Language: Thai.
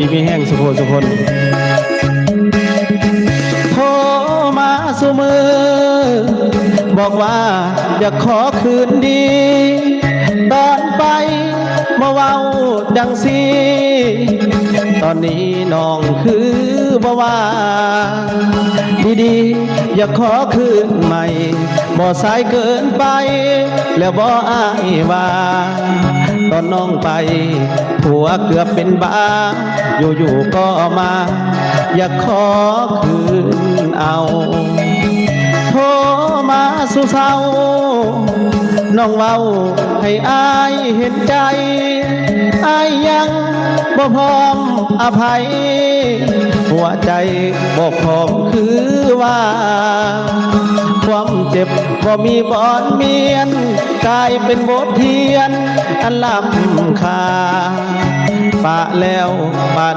มีแห้งสุโขสุคนโทรมาสุมือบอกว่าอยากขอคืนดีตอนไปมาเว้าดังสีตอนนี้น้องคือบ่ว่าดีๆอยากขอคืนใหม่บ่สายเกินไปแล้วบ่อายว่าตอนน้องไปผัวเกือบเป็นบ้าอยู่ๆก็มาอยากขอคืนเอาโทรมาสู่เศร้าน้องเว้าให้อายเห็นใจอายยังบ่พร้อมอภัยหัวใจบ่พร้อมคือว่าความเจ็บบ่มีบอนเมียนกลายเป็นบทเรียนอันล้ำค่าปะแล้วปะ